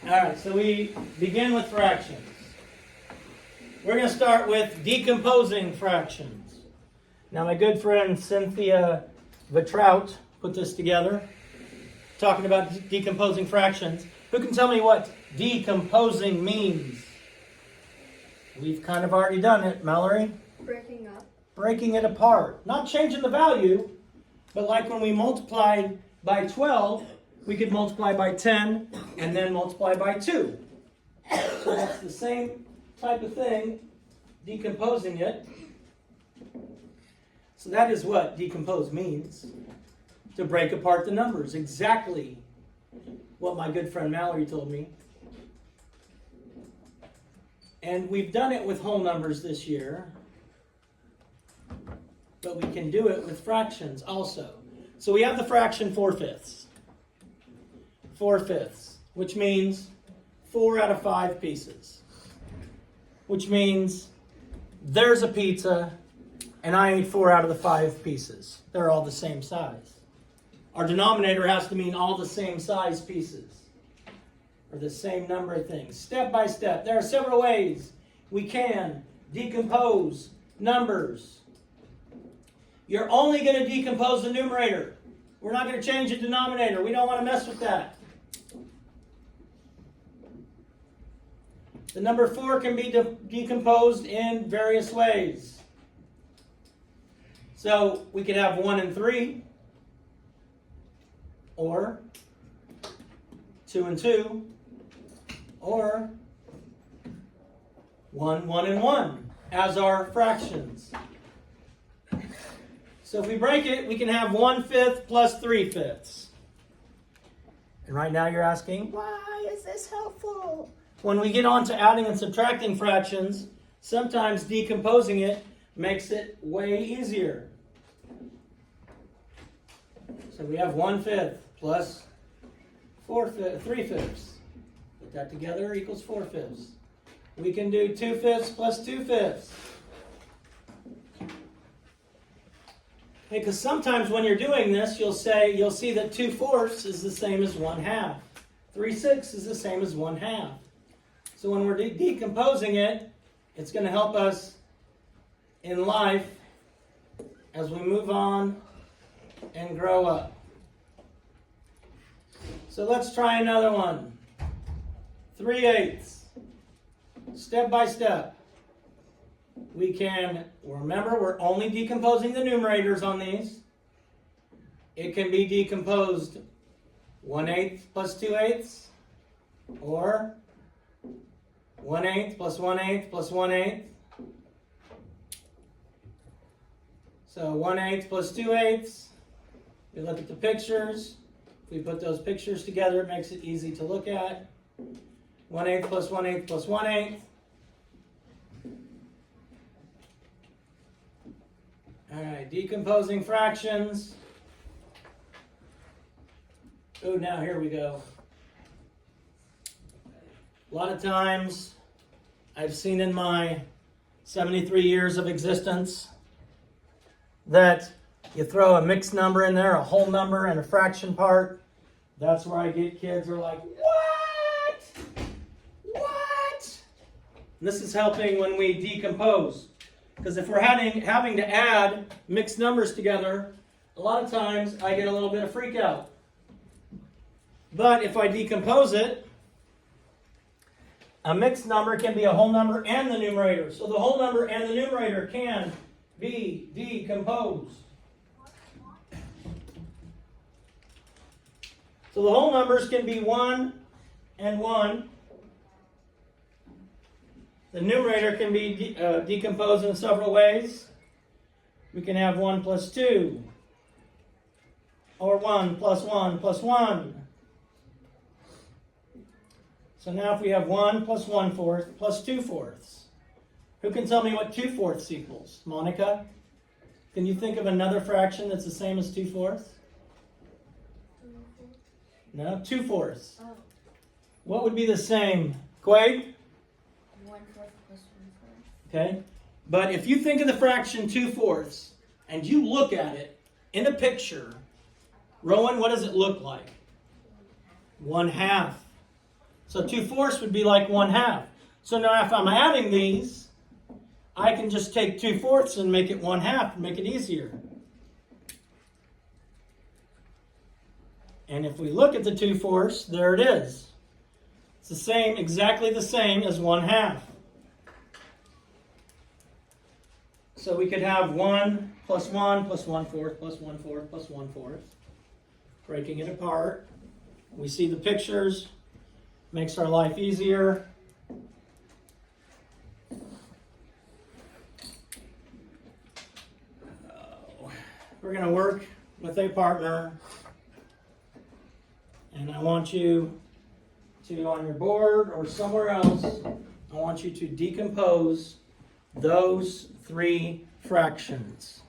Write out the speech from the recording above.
All right, so we begin with fractions. We're going to start with decomposing fractions. Now, my good friend Cynthia Vitrout put this together, talking about decomposing fractions. Who can tell me what decomposing means? We've kind of already done it, Mallory. Breaking up. Breaking it apart. Not changing the value, but like when we multiplied by 12, we could multiply by 10 and then multiply by 2. So that's the same type of thing, decomposing it. So that is what decompose means, to break apart the numbers. Exactly what my good friend Mallory told me. And we've done it with whole numbers this year, but we can do it with fractions also. So we have the fraction 4/5. 4/5, which means 4 out of 5 pieces. Which means there's a pizza and I ate 4 out of the 5 pieces. They're all the same size. Our denominator has to mean all the same size pieces, or the same number of things. Step by step, there are several ways we can decompose numbers. You're only going to decompose the numerator. We're not going to change the denominator. We don't want to mess with that. The number 4 can be decomposed in various ways. So we could have 1 and 3, or 2 and 2, or 1, 1 and 1 as our fractions. So if we break it, we can have 1/5 plus 3/5. And right now you're asking, why is this helpful? When we get on to adding and subtracting fractions, sometimes decomposing it makes it way easier. So we have 1/5 plus 3/5. Put that together equals 4/5. We can do 2/5 plus 2/5. Because sometimes when you're doing this, you'll see that 2/4 is the same as 1/2. 3/6 is the same as 1/2. So when we're decomposing it, it's going to help us in life as we move on and grow up. So let's try another one. 3/8. Step by step. We can, remember, we're only decomposing the numerators on these. It can be decomposed 1/8 plus 2/8, or 1/8 plus 1/8 plus 1/8. So 1/8 plus 2/8. We look at the pictures. If we put those pictures together, it makes it easy to look at. 1/8 plus 1/8 plus 1/8. All right, decomposing fractions. Oh, now here we go. A lot of times, I've seen in my 73 years of existence that you throw a mixed number in there, a whole number, and a fraction part. That's where I get kids who are like, what? What? And this is helping when we decompose. Because if we're having to add mixed numbers together, a lot of times I get a little bit of freak out. But if I decompose it, a mixed number can be a whole number and the numerator. So the whole number and the numerator can be decomposed. So the whole numbers can be 1 and 1. The numerator can be decomposed in several ways. We can have 1 plus 2, or 1 plus 1 plus 1. So now if we have 1 plus 1/4 plus 2/4. Who can tell me what 2/4 equals? Monica? Can you think of another fraction that's the same as 2/4? No? 2/4. Oh. What would be the same? Quade? 1/4 plus 1/4. Okay? But if you think of the fraction 2/4 and you look at it in a picture, Rowan, what does it look like? 1/2. So 2/4 would be like 1/2. So now if I'm adding these, I can just take 2/4 and make it 1/2 and make it easier. And if we look at the 2/4, there it is. It's the same, exactly the same as 1/2. So we could have 1 plus 1 plus 1/4 plus 1/4 plus 1/4. Breaking it apart. We see the pictures. Makes our life easier. We're going to work with a partner. And I want you to, on your board or somewhere else, I want you to decompose those three fractions.